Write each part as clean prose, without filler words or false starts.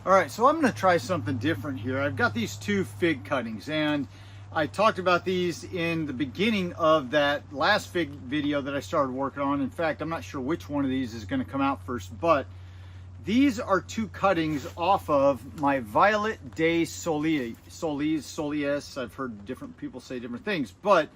All right, so I'm going to try something different here. I've got these two fig cuttings, and I talked about these in the beginning of that last fig video that I started working on. In fact, I'm not sure which one of these is going to come out first, but these are two cuttings off of my Violet Day Solis. I've heard different people say different things, but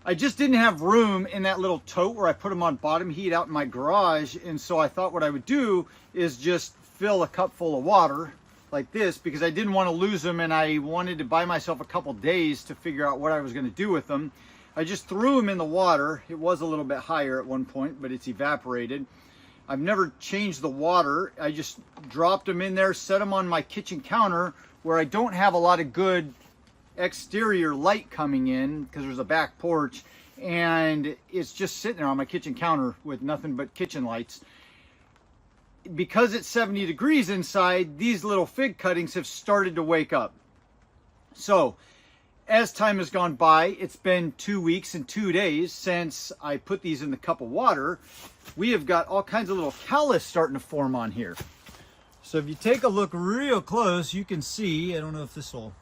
I just didn't have room in that little tote where I put them on bottom heat out in my garage. And so I thought what I would do is just fill a cup full of water like this, because I didn't want to lose them and I wanted to buy myself a couple days to figure out what I was going to do with them. I just threw them in the water. It was a little bit higher at one point, but it's evaporated. I've never changed the water. I just dropped them in there, set them on my kitchen counter where I don't have a lot of good exterior light coming in because there's a back porch, and it's just sitting there on my kitchen counter with nothing but kitchen lights. Because it's 70 degrees inside, these little fig cuttings have started to wake up. So as time has gone by, it's been 2 weeks and 2 days since I put these in the cup of water. We have got all kinds of little callus starting to form on here. So if you take a look real close, you can see, I don't know if this will,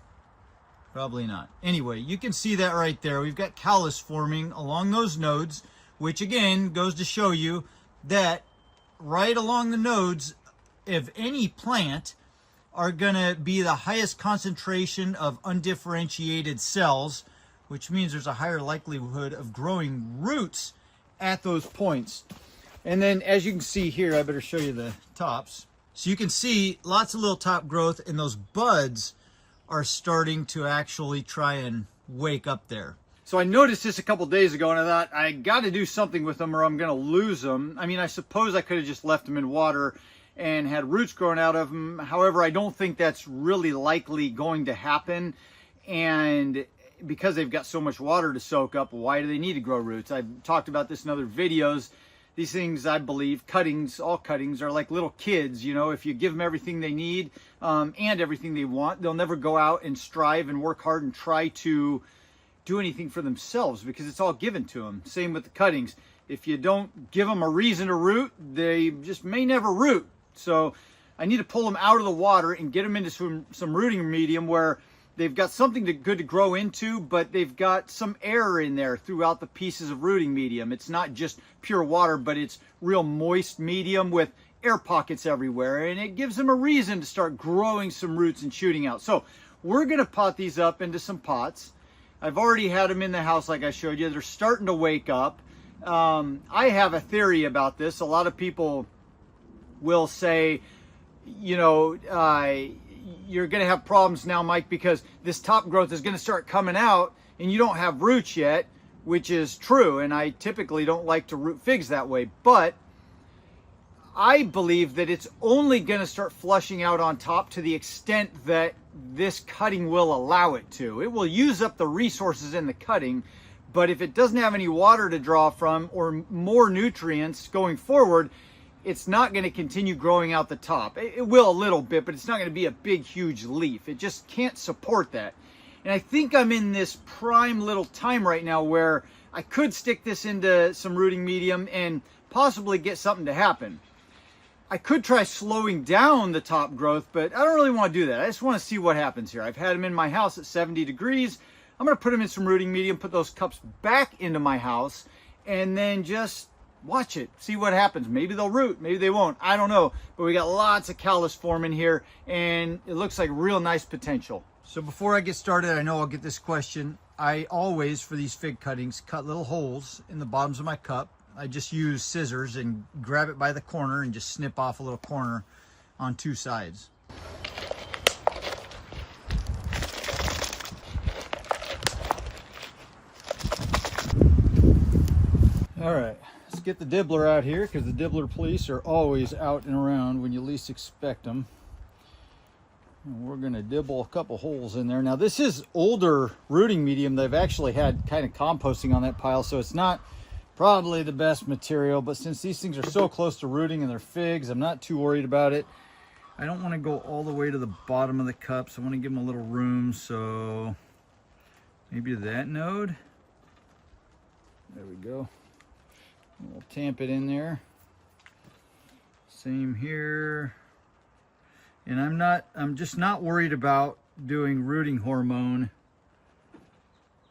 probably not. Anyway, you can see that right there. We've got callus forming along those nodes, which again goes to show you that right along the nodes of any plant are going to be the highest concentration of undifferentiated cells, which means there's a higher likelihood of growing roots at those points. And then as you can see here, I better show you the tops. So you can see lots of little top growth, and those buds are starting to actually try and wake up there. So I noticed this a couple days ago, and I thought I got to do something with them or I'm going to lose them. I mean, I suppose I could have just left them in water and had roots growing out of them. However, I don't think that's really likely going to happen. And because they've got so much water to soak up, why do they need to grow roots? I've talked about this in other videos. These things, I believe, cuttings, all cuttings are like little kids. You know, if you give them everything they need and everything they want, they'll never go out and strive and work hard and try to do anything for themselves because it's all given to them. Same with the cuttings. If you don't give them a reason to root, they just may never root. So I need to pull them out of the water and get them into some rooting medium where they've got something good to grow into, but they've got some air in there throughout the pieces of rooting medium. It's not just pure water, but it's real moist medium with air pockets everywhere, and it gives them a reason to start growing some roots and shooting out. So we're going to pot these up into some pots. I've already had them in the house like I showed you. They're starting to wake up. I have a theory about this. A lot of people will say, you know, you're going to have problems now, Mike, because this top growth is going to start coming out and you don't have roots yet, which is true. And I typically don't like to root figs that way, but I believe that it's only going to start flushing out on top to the extent that this cutting will allow it to. It will use up the resources in the cutting, but if it doesn't have any water to draw from or more nutrients going forward, it's not going to continue growing out the top. It will a little bit, but it's not going to be a big, huge leaf. It just can't support that. And I think I'm in this prime little time right now where I could stick this into some rooting medium and possibly get something to happen. I could try slowing down the top growth, but I don't really want to do that. I just want to see what happens here. I've had them in my house at 70 degrees. I'm going to put them in some rooting medium, put those cups back into my house, and then just watch it, see what happens. Maybe they'll root, maybe they won't. I don't know, but we got lots of callus forming here, and it looks like real nice potential. So before I get started, I know I'll get this question. I always, for these fig cuttings, cut little holes in the bottoms of my cup. I just use scissors and grab it by the corner and just snip off a little corner on two sides. All right, let's get the dibbler out here because the dibbler police are always out and around when you least expect them. And we're going to dibble a couple holes in there. Now this is older rooting medium. They've actually had kind of composting on that pile, so it's not probably the best material, but since these things are so close to rooting and they're figs, I'm not too worried about it. I don't want to go all the way to the bottom of the cups. I want to give them a little room, so maybe to that node. There we go. We'll tamp it in there. Same here. And I'm just not worried about doing rooting hormone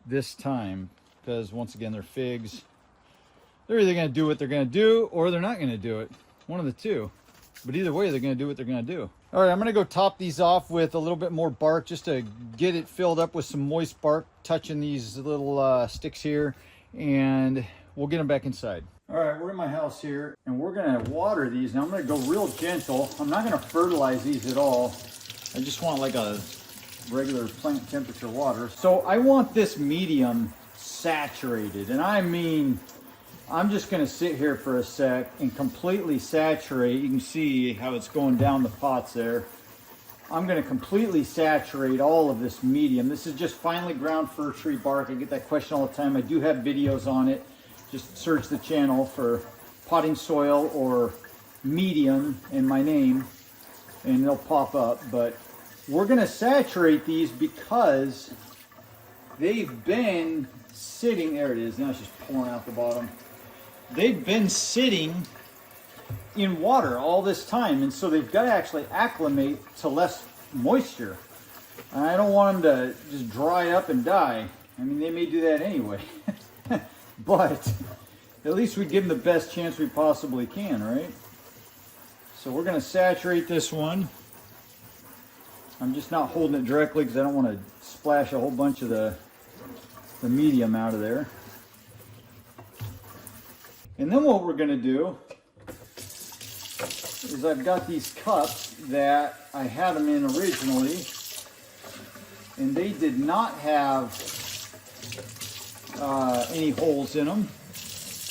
this time, because once again, they're figs. They're either going to do what they're going to do, or they're not going to do it. One of the two. But either way, they're going to do what they're going to do. All right, I'm going to go top these off with a little bit more bark just to get it filled up with some moist bark, touching these little sticks here, and we'll get them back inside. All right, we're in my house here, and we're going to water these. Now I'm going to go real gentle. I'm not going to fertilize these at all. I just want like a regular plant temperature water. So I want this medium saturated, and I mean, I'm just going to sit here for a sec and completely saturate. You can see how it's going down the pots there. I'm going to completely saturate all of this medium. This is just finely ground fir tree bark. I get that question all the time. I do have videos on it. Just search the channel for potting soil or medium and my name, and they'll pop up. But we're going to saturate these because they've been sitting. There it is. Now it's just pouring out the bottom. They've been sitting in water all this time, and so they've got to actually acclimate to less moisture. And I don't want them to just dry up and die. I mean, they may do that anyway. But at least we give them the best chance we possibly can, right? So we're going to saturate this one. I'm just not holding it directly because I don't want to splash a whole bunch of the medium out of there. And then what we're going to do is I've got these cups that I had them in originally, and they did not have any holes in them.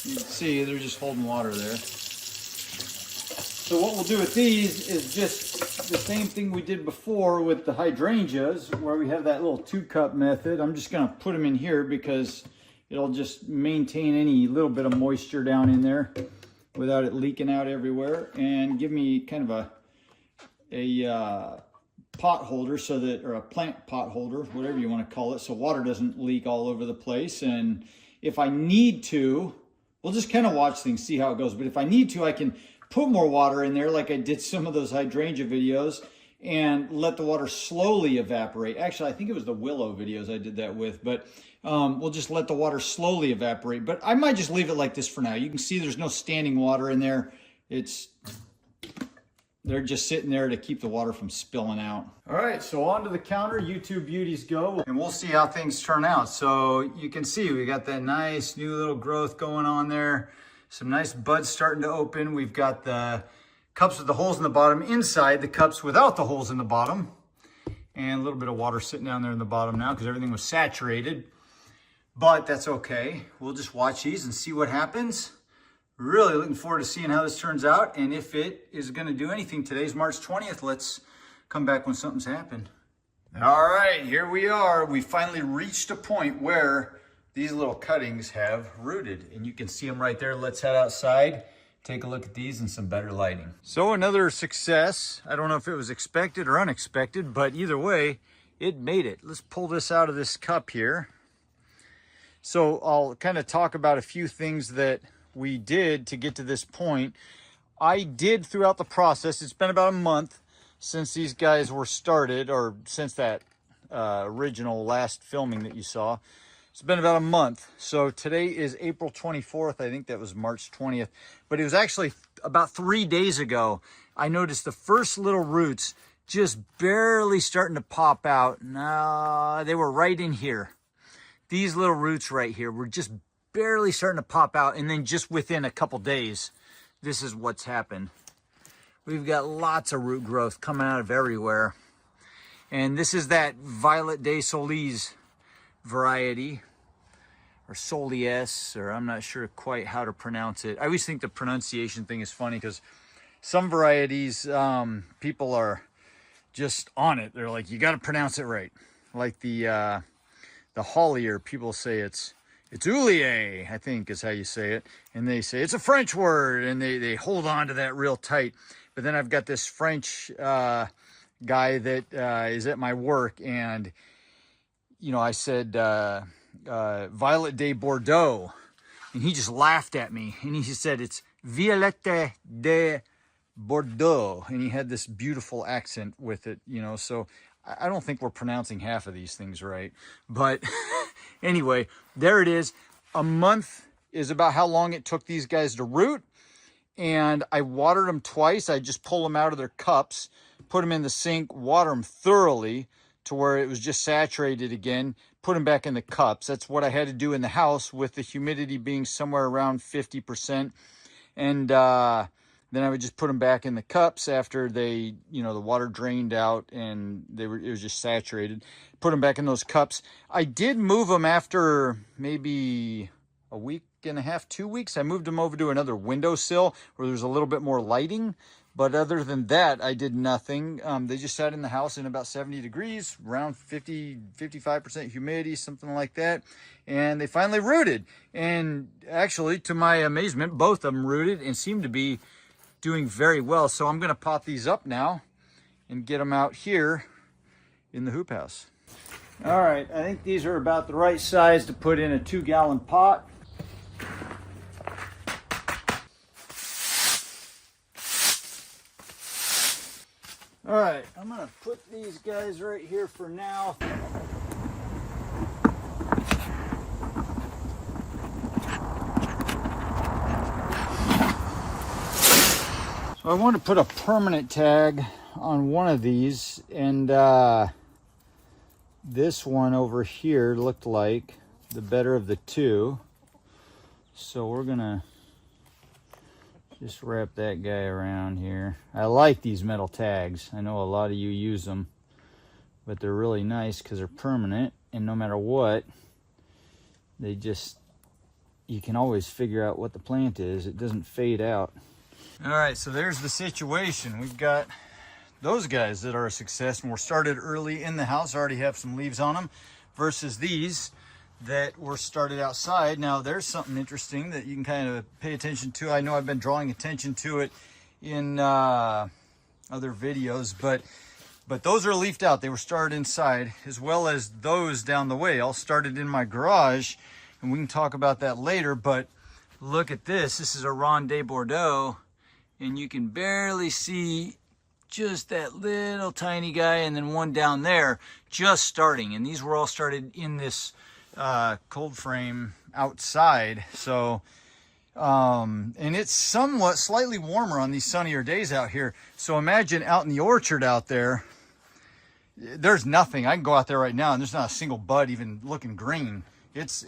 You can see they're just holding water there. So what we'll do with these is just the same thing we did before with the hydrangeas, where we have that little 2-cup method. I'm just going to put them in here because it'll just maintain any little bit of moisture down in there without it leaking out everywhere, and give me kind of a pot holder, so that, or a plant pot holder, whatever you want to call it, so water doesn't leak all over the place. And if I need to, we'll just kind of watch things, see how it goes. But if I need to, I can put more water in there like I did some of those hydrangea videos, and let the water slowly evaporate. Actually, I think it was the willow videos I did that with, but we'll just let the water slowly evaporate. But I might just leave it like this for now. You can see there's no standing water in there. They're just sitting there to keep the water from spilling out. All right, so onto the counter, YouTube beauties go, and we'll see how things turn out. So you can see we got that nice new little growth going on there. Some nice buds starting to open. We've got the cups with the holes in the bottom inside, the cups without the holes in the bottom, and a little bit of water sitting down there in the bottom now because everything was saturated. But that's okay. We'll just watch these and see what happens. Really looking forward to seeing how this turns out, and if it is going to do anything. Today's March 20th. Let's come back when something's happened. All right, here we are. We finally reached a point where these little cuttings have rooted, and you can see them right there. Let's head outside, take a look at these in some better lighting. So another success. I don't know if it was expected or unexpected, but either way, it made it. Let's pull this out of this cup here. So I'll kind of talk about a few things that we did to get to this point. I did throughout the process. It's been about a month since these guys were started, or since that original last filming that you saw. It's been about a month. So today is April 24th. I think that was March 20th. But it was actually about 3 days ago, I noticed the first little roots just barely starting to pop out. No, they were right in here. These little roots right here were just barely starting to pop out, and then just within a couple days, this is what's happened. We've got lots of root growth coming out of everywhere, and this is that Violet des Solis variety, or Solies, or I'm not sure quite how to pronounce it. I always think the pronunciation thing is funny because some varieties, people are just on it. They're like, you got to pronounce it right. Like the Hollier, people say it's Oulier, I think is how you say it. And they say it's a French word, and they hold on to that real tight. But then I've got this French guy that is at my work, and, you know, I said Violet de Bordeaux, and he just laughed at me. And he said it's Violette de Bordeaux, and he had this beautiful accent with it, you know, so I don't think we're pronouncing half of these things right. But anyway, there it is. A month is about how long it took these guys to root. And I watered them twice. I just pull them out of their cups, put them in the sink, water them thoroughly to where it was just saturated again, put them back in the cups. That's what I had to do in the house with the humidity being somewhere around 50%. And then I would just put them back in the cups after they, you know, the water drained out and it was just saturated. Put them back in those cups. I did move them after maybe a week and a half, 2 weeks. I moved them over to another windowsill where there's a little bit more lighting. But other than that, I did nothing. They just sat in the house in about 70 degrees, around 55% humidity, something like that. And they finally rooted. And actually, to my amazement, both of them rooted and seemed to be doing very well. So I'm going to pop these up now and get them out here in the hoop house. All right, I think these are about the right size to put in a 2-gallon pot. All right, I'm gonna put these guys right here for now. So I want to put a permanent tag on one of these, and this one over here looked like the better of the two. So we're gonna just wrap that guy around here. I like these metal tags. I know a lot of you use them, but they're really nice because they're permanent, and no matter what, they just, you can always figure out what the plant is. It doesn't fade out. All right, so there's the situation. We've got those guys that are a success and were started early in the house, already have some leaves on them, versus these that were started outside. Now there's something interesting that you can kind of pay attention to. I know I've been drawing attention to it in other videos, but those are leafed out. They were started inside, as well as those down the way, all started in my garage, and we can talk about that later. But look at this. This is a Ronde Bordeaux, and you can barely see just that little tiny guy, and then one down there just starting. And these were all started in this cold frame outside. So and it's somewhat slightly warmer on these sunnier days out here. So imagine out in the orchard out there, there's nothing. I can go out there right now and there's not a single bud even looking green. It's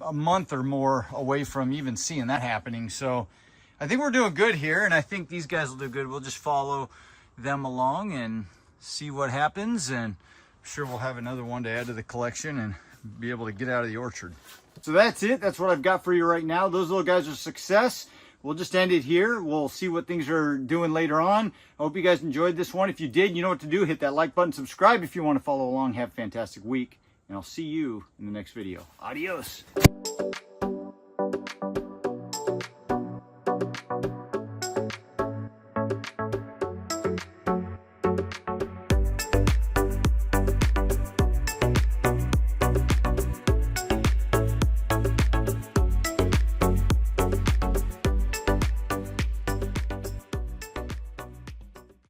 a month or more away from even seeing that happening. So I think we're doing good here, and I think these guys will do good. We'll just follow them along and see what happens, and I'm sure we'll have another one to add to the collection and be able to get out of the orchard. So that's it. That's what I've got for you right now. Those little guys are a success. We'll just end it here. We'll see what things are doing later on. I hope you guys enjoyed this one. If you did, you know what to do. Hit that like button, subscribe if you want to follow along. Have a fantastic week, and I'll see you in the next video. Adios.